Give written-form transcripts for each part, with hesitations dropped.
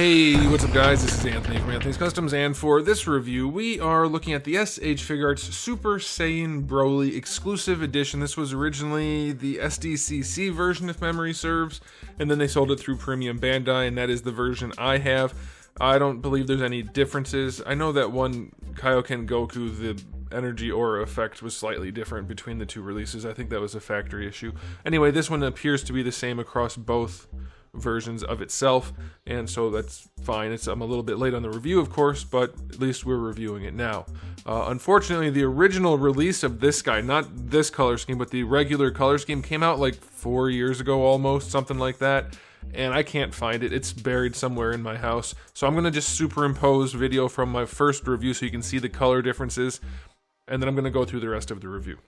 Hey, what's up guys, this is Anthony from Anthony's Customs, and for this review, we are looking at the SH Figuarts Super Saiyan BROLY Exclusive Edition. This was originally the SDCC version, if memory serves, and then they sold it through Premium Bandai, and that is the version I have. I don't believe there's any differences. I know that one Kaioken Goku, the energy aura effect was slightly different between the two releases. I think that was a factory issue. Anyway, this one appears to be the same across both versions of itself, and so that's fine. I'm a little bit late on the review, of course, but at least we're reviewing it now. Unfortunately, the original release of this guy, not this color scheme, but the regular color scheme, came out like 4 years ago almost, something like that, and I can't find it. It's buried somewhere in my house, so I'm going to just superimpose video from my first review so you can see the color differences, and then I'm going to go through the rest of the review.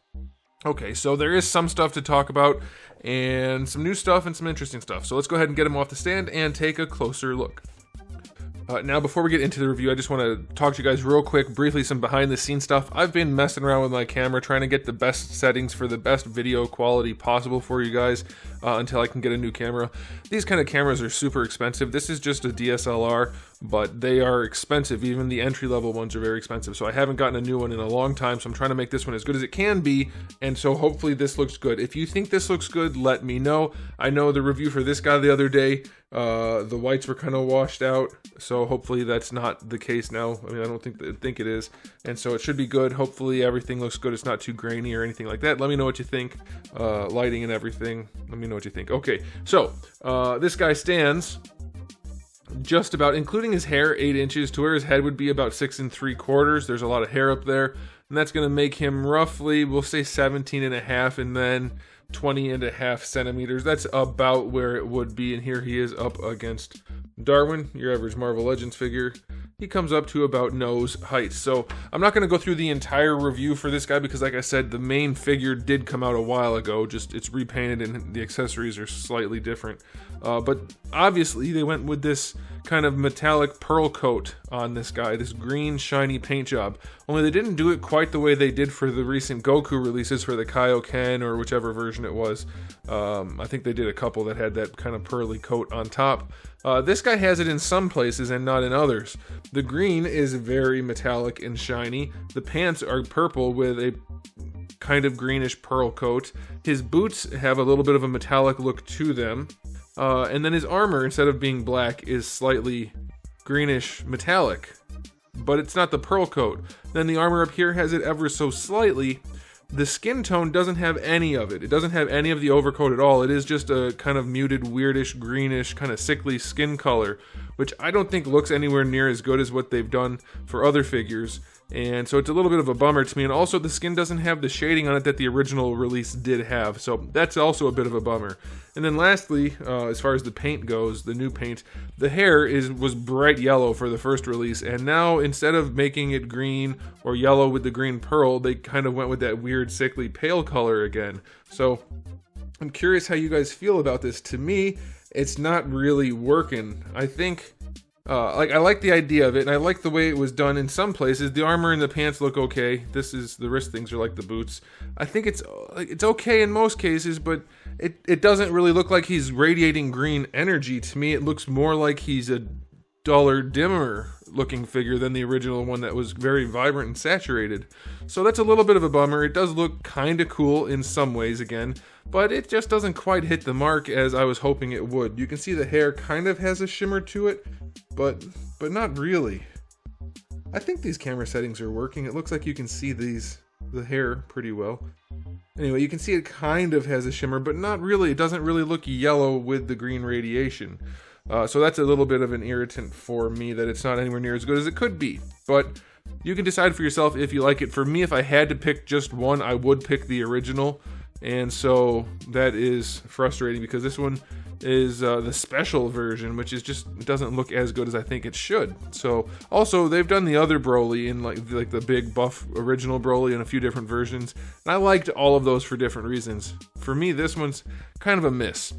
Okay, so there is some stuff to talk about, and some new stuff and some interesting stuff. So let's go ahead and get them off the stand and take a closer look. Now, before we get into the review, I just want to talk to you guys real quick, briefly, some behind-the-scenes stuff. I've been messing around with my camera, trying to get the best settings for the best video quality possible for you guys until I can get a new camera. These kind of cameras are super expensive. This is just a DSLR, but they are expensive. Even the entry-level ones are very expensive, so I haven't gotten a new one in a long time, so I'm trying to make this one as good as it can be, and so hopefully this looks good. If you think this looks good, let me know. I know the review for this guy the other day, the whites were kind of washed out, so hopefully that's not the case now. I mean, I don't think it is, and so it should be good. Hopefully everything looks good. It's not too grainy or anything like that. Let me know what you think. Lighting and everything. Let me know what you think. Okay, so this guy stands just about, including his hair, 8 inches to where his head would be about 6 3/4. There's a lot of hair up there, and that's going to make him roughly, we'll say 17.5, and then 20.5 centimeters. That's about where it would be, and here he is up against Darwin, your average Marvel Legends figure. He comes up to about nose height. So I'm not going to go through the entire review for this guy because, like I said, the main figure did come out a while ago, just it's repainted and the accessories are slightly different. But obviously they went with this kind of metallic pearl coat on this guy, this green shiny paint job. Only they didn't do it quite the way they did for the recent Goku releases for the Kaioken or whichever version it was. I think they did a couple that had that kind of pearly coat on top. This guy has it in some places and not in others. The green is very metallic and shiny. The pants are purple with a kind of greenish pearl coat. His boots have a little bit of a metallic look to them. And then his armor, instead of being black, is slightly greenish metallic. But it's not the pearl coat. Then the armor up here has it ever so slightly. The skin tone doesn't have any of it. It doesn't have any of the overcoat at all. It is just a kind of muted, weirdish, greenish, kind of sickly skin color, which I don't think looks anywhere near as good as what they've done for other figures. And so it's a little bit of a bummer to me. And also the skin doesn't have the shading on it that the original release did have. So that's also a bit of a bummer. And then lastly, as far as the paint goes, the new paint, the hair was bright yellow for the first release. And now instead of making it green or yellow with the green pearl, they kind of went with that weird sickly pale color again. So I'm curious how you guys feel about this. To me, it's not really working. I think I like the idea of it, and I like the way it was done in some places. The armor and the pants look okay. The wrist things are like the boots. I think it's okay in most cases, but it doesn't really look like he's radiating green energy. To me, it looks more like he's a duller, dimmer looking figure than the original one that was very vibrant and saturated. So that's a little bit of a bummer. It does look kind of cool in some ways again, but it just doesn't quite hit the mark as I was hoping it would. You can see the hair kind of has a shimmer to it, but not really. I think these camera settings are working. It looks like you can see the hair pretty well. Anyway, you can see it kind of has a shimmer, but not really. It doesn't really look yellow with the green radiation. So that's a little bit of an irritant for me that it's not anywhere near as good as it could be. But you can decide for yourself if you like it. For me, if I had to pick just one, I would pick the original. And so that is frustrating because this one is the special version, which is just, it doesn't look as good as I think it should. So also they've done the other BROLY in like the big buff original BROLY in a few different versions, and I liked all of those for different reasons. For me, this one's kind of a miss.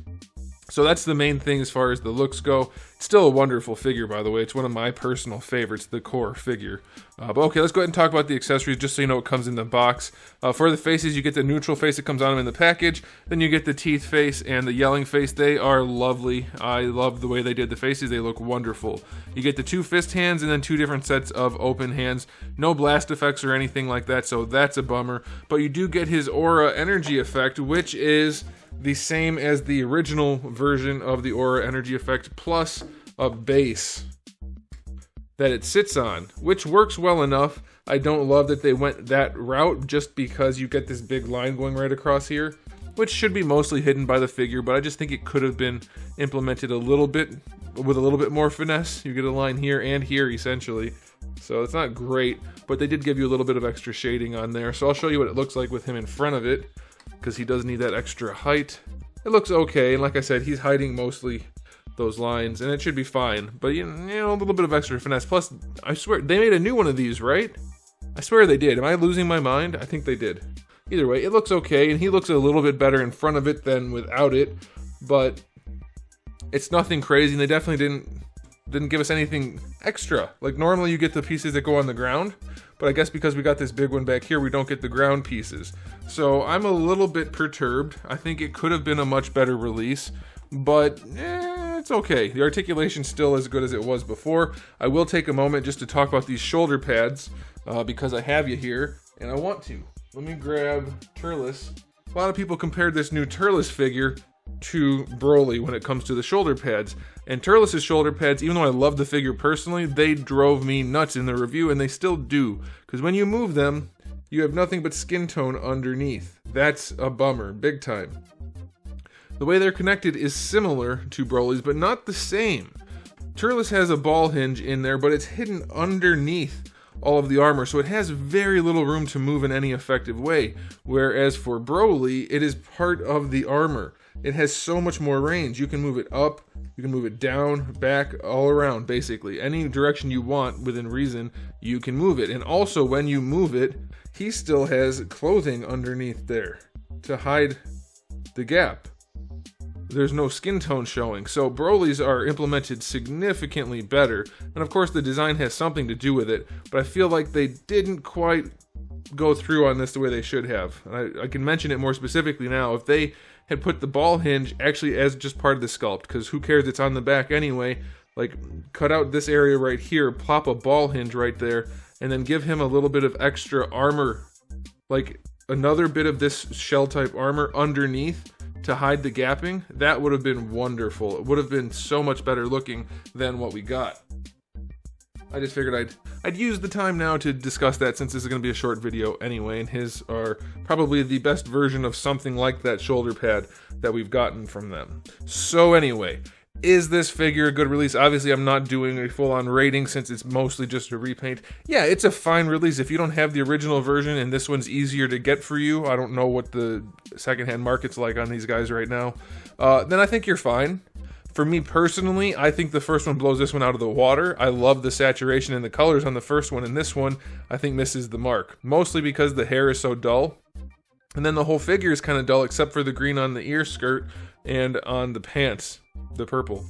So that's the main thing as far as the looks go. It's still a wonderful figure, by the way. It's one of my personal favorites, the core figure. But okay, let's go ahead and talk about the accessories just so you know what comes in the box. For the faces, you get the neutral face that comes on them in the package. Then you get the teeth face and the yelling face. They are lovely. I love the way they did the faces. They look wonderful. You get the 2 fist hands and then 2 different sets of open hands. No blast effects or anything like that, so that's a bummer. But you do get his aura energy effect, which is the same as the original version of the aura energy effect, plus a base that it sits on, which works well enough. I don't love that they went that route just because you get this big line going right across here, which should be mostly hidden by the figure, but I just think it could have been implemented a little bit with a little bit more finesse. You get a line here and here essentially, so it's not great, but they did give you a little bit of extra shading on there. So I'll show you what it looks like with him in front of it, because he does need that extra height. It looks okay, and like I said, he's hiding mostly those lines, and it should be fine. But you know, a little bit of extra finesse. Plus, I swear, they made a new one of these, right? I swear they did. Am I losing my mind? I think they did. Either way, it looks okay, and he looks a little bit better in front of it than without it, but it's nothing crazy, and they definitely didn't give us anything extra. Like, normally you get the pieces that go on the ground, but I guess because we got this big one back here, we don't get the ground pieces. So I'm a little bit perturbed. I think it could have been a much better release, but it's okay. The articulation's still as good as it was before. I will take a moment just to talk about these shoulder pads, because I have you here, and I want to. Let me grab Turles. A lot of people compared this new Turles figure to BROLY when it comes to the shoulder pads. And Turles' shoulder pads, even though I love the figure personally, they drove me nuts in the review, and they still do. Because when you move them, you have nothing but skin tone underneath. That's a bummer, big time. The way they're connected is similar to BROLY's, but not the same. Turles has a ball hinge in there, but it's hidden underneath all of the armor, so it has very little room to move in any effective way. Whereas for BROLY, it is part of the armor. It has so much more range. You can move it up, you can move it down, back, all around, basically. Any direction you want within reason, you can move it. And also, when you move it, he still has clothing underneath there to hide the gap. There's no skin tone showing, so BROLY's are implemented significantly better. And of course, the design has something to do with it, but I feel like they didn't quite go through on this the way they should have. I can mention it more specifically now. If they had put the ball hinge actually as just part of the sculpt, because who cares, it's on the back anyway, like cut out this area right here, plop a ball hinge right there, and then give him a little bit of extra armor, like another bit of this shell type armor underneath to hide the gapping, that would have been wonderful. It would have been so much better looking than what we got. I just figured I'd use the time now to discuss that, since this is going to be a short video anyway, and his are probably the best version of something like that shoulder pad that we've gotten from them. So anyway, is this figure a good release? Obviously, I'm not doing a full-on rating since it's mostly just a repaint. Yeah, it's a fine release. If you don't have the original version and this one's easier to get for you, I don't know what the secondhand market's like on these guys right now, then I think you're fine. For me personally, I think the first one blows this one out of the water. I love the saturation and the colors on the first one, and this one I think misses the mark. Mostly because the hair is so dull, and then the whole figure is kind of dull except for the green on the ear skirt and on the pants, the purple.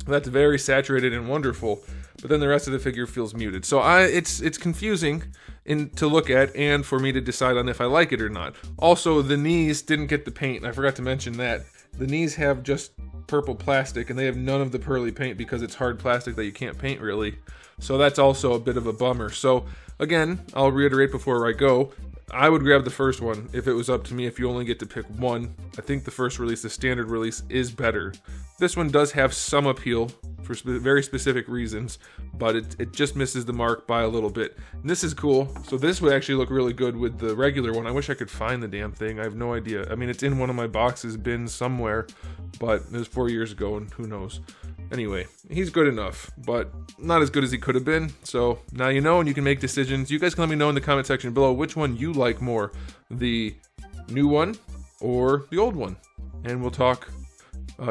That's very saturated and wonderful, but then the rest of the figure feels muted. So it's confusing to look at and for me to decide on if I like it or not. Also, the knees didn't get the paint, and I forgot to mention that. The knees have just purple plastic, and they have none of the pearly paint because it's hard plastic that you can't paint really. So that's also a bit of a bummer. So again, I'll reiterate before I go, I would grab the first one if it was up to me. If you only get to pick one, I think the first release, the standard release, is better. This one does have some appeal for very specific reasons, but it just misses the mark by a little bit. And this is cool. So this would actually look really good with the regular one. I wish I could find the damn thing. I have no idea. I mean, it's in one of my boxes bins somewhere, but it was 4 years ago, and who knows. Anyway, he's good enough, but not as good as he could have been. So now you know, and you can make decisions. You guys can let me know in the comment section below which one you like more, the new one or the old one, and we'll talk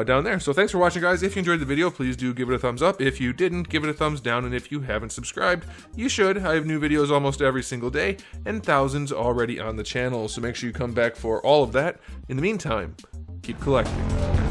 down there. So thanks for watching, guys. If you enjoyed the video, please do give it a thumbs up. If you didn't, give it a thumbs down, and if you haven't subscribed, you should. I have new videos almost every single day, and thousands already on the channel, so make sure you come back for all of that. In the meantime, keep collecting.